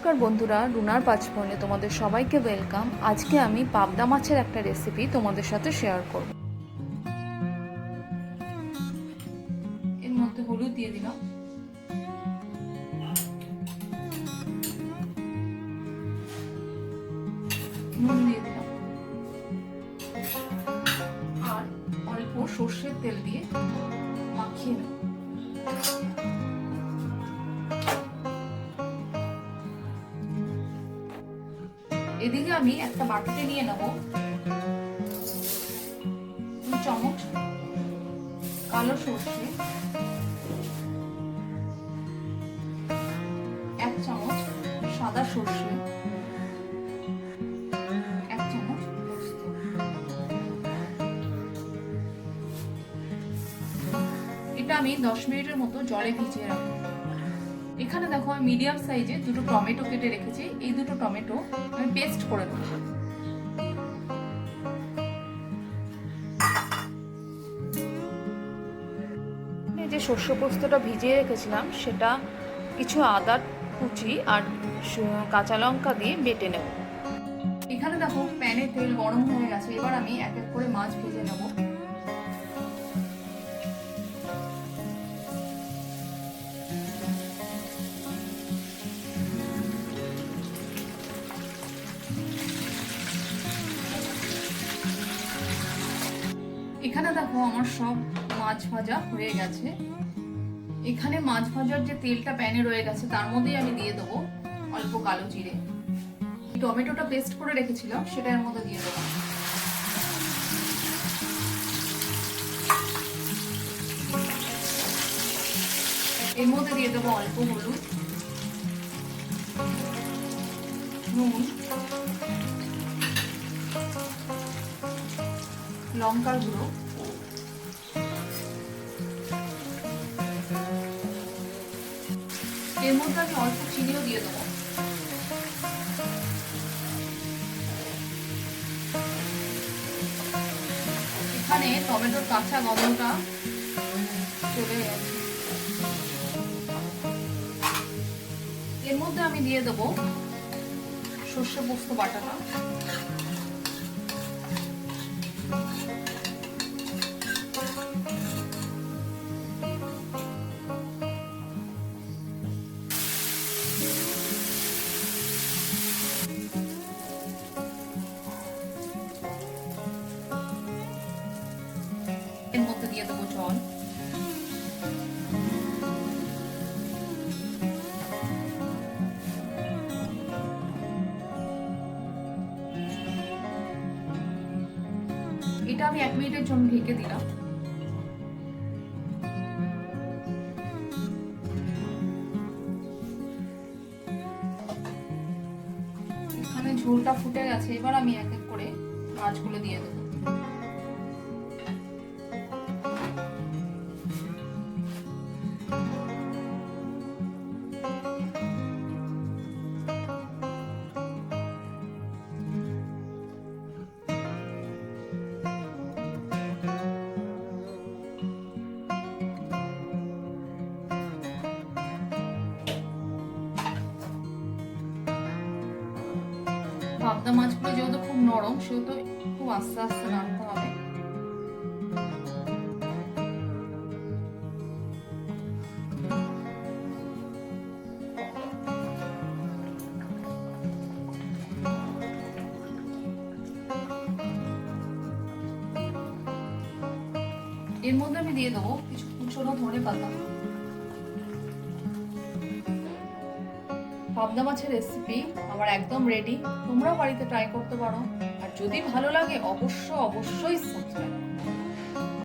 নমস্কার বন্ধুরা, রুনার পাঁচফোড়নে তোমাদের সবাইকে ওয়েলকাম। আজকে আমি পাবদা মাছের একটা রেসিপি তোমাদের সাথে শেয়ার করব। এর মধ্যে হলুদ দিয়ে দিলাম, নুন দিয়ে দিলাম আর অল্প সর্ষের তেল দিয়ে মাখিয়ে নেব। এদিকে আমি একটা বাটিতে নিয়ে নেব 2 চামচ কালো সর্ষে, 1 চামচ সাদা সর্ষে, 1 চামচ পোস্ত। এটা আমি 10 মিনিটের মতো জলে ভিজিয়ে রাখবো। এখানে দেখো আমি মিডিয়াম সাইজে 2টো টমেটো কেটে রেখেছি। এই 2টো টমেটো আমি পেস্ট করে নেব। যে সর্ষে পোস্তটা ভিজিয়ে রেখেছিলাম সেটা কিছু আদা কুচি আর কাঁচা লঙ্কা দিয়ে বেটে নেব। এখানে দেখো প্যানে তেল গরম হয়ে গেছে। এবার আমি এক এক করে মাছ ভেজে নেব। এখানে দেখো আমার সব মাছ ভাজা হয়ে গেছে। এখানে মাছ ভাজার যে তেলটা প্যানে রয়ে গেছে তার মধ্যেই আমি দিয়ে দেবো অল্প কালো জিরে। টমেটোটা পেস্ট করে রেখেছিলাম সেটা এর মধ্যে দিয়ে দেবো। এর মধ্যে দিয়ে দেবো অল্প হলুদ, নুন, লঙ্কার গুঁড়ো, এর মধ্যে আমি অল্প চিনিও দিয়ে দেবো। এখানে টমেটোর কাঁচা গন্ধটা চলে গেছে। এর মধ্যে আমি দিয়ে দেবো সর্ষে পোস্ত বাটাটা। এর মধ্যে দিয়ে দেবো জল। এটা আমি 1 মিনিটের জন্য ঢেকে দিলাম। এখানে ঝোলটা ফুটে গেছে। এবার আমি এক এক করে মাছগুলো দিয়ে দেবো। পাবদা মাছগুলো যেহেতু খুব নরম সেহেতু খুব আস্তে আস্তে নাড়তে হবে। এর মধ্যে আমি দিয়ে দেবো কিছু কুচনো ধনেপাতা। পাবদা মাছের রেসিপি আমার একদম রেডি। তোমরাও বাড়িতে ট্রাই করতে পারো। আর যদি ভালো লাগে অবশ্যই সাবস্ক্রাইব